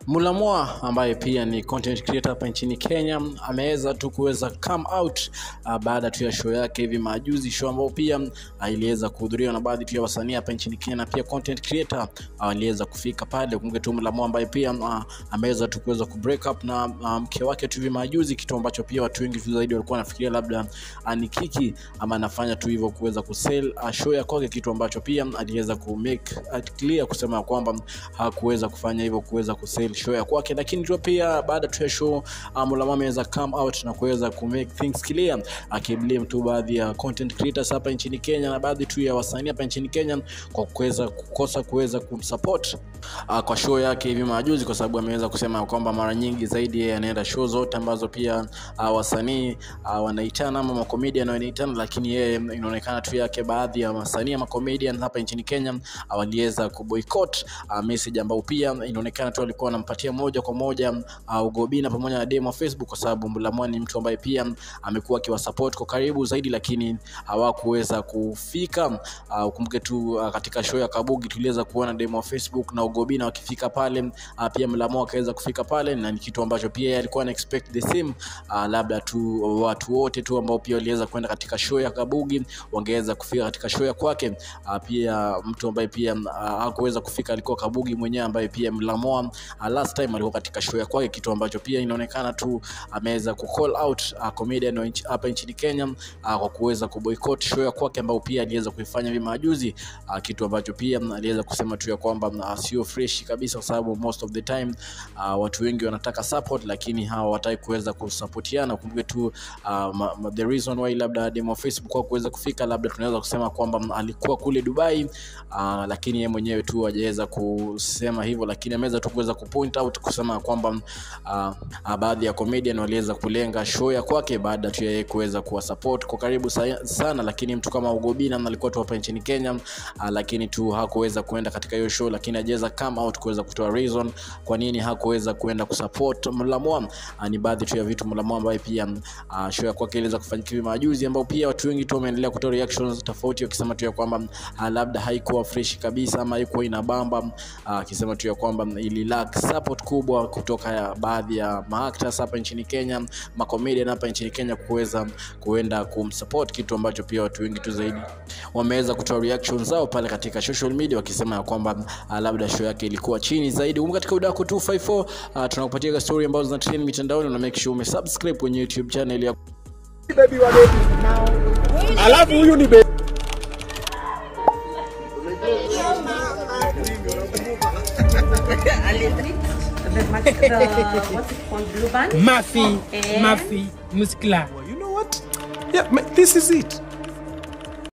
Mulamwa ambaye pia ni content creator hapa nchini Kenya ameweza tu kuweza come out baada tu ya show yake hivi majuzi, show ambayo pia iliweza kuhudhuriwa na baadhi tu ya wasanii hapa nchini Kenya na pia content creator aliweza kufika pale. Kumbuka tu Mulamwa ambaye pia ameweza tu kuweza ku break up na mke wake tu hivi majuzi, kitu ambacho pia watu wengi zaidi walikuwa wanafikiria labda ni kiki ama anafanya tu hivyo kuweza kusell show ya kwake, kitu ambacho pia aliweza ku make clear kusema kwamba hakuweza kufanya hivyo kuweza kusell show ya kwake. Lakini tu pia baada tu ya show Mulamwa ameweza come out na kuweza ku make things clear, akiblame tu baadhi ya content creators hapa nchini Kenya na baadhi tu ya wasanii hapa nchini Kenya kwa kukosa kuweza kumsupport kwa show yake hivi majuzi, kwa sababu ameweza kusema kwamba mara nyingi zaidi yeye anaenda show zote ambazo pia wasanii wanaitana ama comedian wanaitana, lakini yeye inaonekana tu yake baadhi ya wasanii ama comedian hapa nchini Kenya waliweza kuboycott message ambao pia inaonekana tu alikuwa anampatia moja kwa moja Ugobina pamoja na demo Facebook, kwa sababu Mulamwa ni mtu ambaye pia amekuwa akiwasupport kwa karibu zaidi, lakini hawakuweza kufika. Ukumbuke tu katika show ya Kabugi tuliweza kuona demo Facebook na Ugobina wakifika pale, pia Mulamwa akaweza kufika pale, na ni kitu ambacho pia alikuwa ana expect the same, labda tu watu wote tu ambao pia waliweza kwenda katika show ya Kabugi wangeweza kufika katika show ya kwake. Pia mtu ambaye pia hakuweza kufika alikuwa Kabugi mwenyewe, ambaye pia Mulamwa last time alikuwa katika show ya kwake, kitu ambacho pia inaonekana tu ameweza ku call out comedian hapa nchini Kenya kwa kuweza kuboycott show ya kwake ambao pia aliweza kuifanya hivi majuzi, kitu ambacho pia aliweza kusema tu ya kwamba sio fresh kabisa, kwa sababu most of the time watu wengi wanataka support lakini hawataki kuweza kusupportiana. Kumbuke tu the reason why labda demo Facebook kwa kuweza kufika, labda tunaweza kusema kwamba alikuwa kule Dubai, lakini yeye mwenyewe tu hajaweza kusema hivyo, lakini ameweza tu kuweza kupoint out kusema kwamba baadhi ya comedian waliweza kulenga show ya kwake baada tu yeye kuweza kuwa support kwa karibu sana. Lakini mtu kama Ugobina alikuwa tu hapa nchini Kenya, lakini tu hakuweza kuenda katika hiyo show, lakini hajaweza come out kuweza kutoa reason kwa nini hakuweza kuenda kusupport Mulamwa. Ni baadhi tu ya vitu Mulamwa ambaye pia show ya kwake iliweza kufanyika hivi majuzi, ambao pia watu wengi tu wameendelea kutoa reactions tofauti wakisema tu ya kwamba labda haikuwa fresh kabisa ama haikuwa inabamba, akisema tu ya kwamba ili lack support kubwa kutoka baadhi ya actors hapa nchini Kenya, comedian hapa nchini Kenya kuweza kuenda kumsupport, kitu ambacho pia watu wengi tu zaidi wameweza kutoa reactions zao pale katika social media wakisema ya kwamba labda show yake ilikuwa chini zaidi. Katika Udaku 254 tunakupatia story ambazo zina trend mitandaoni, na make sure umesubscribe kwenye YouTube channel ya baby wa baby now. Alafu huyu ni baby what's it called, blue band? Mafi Muscular. You know what? Yeah, this is it.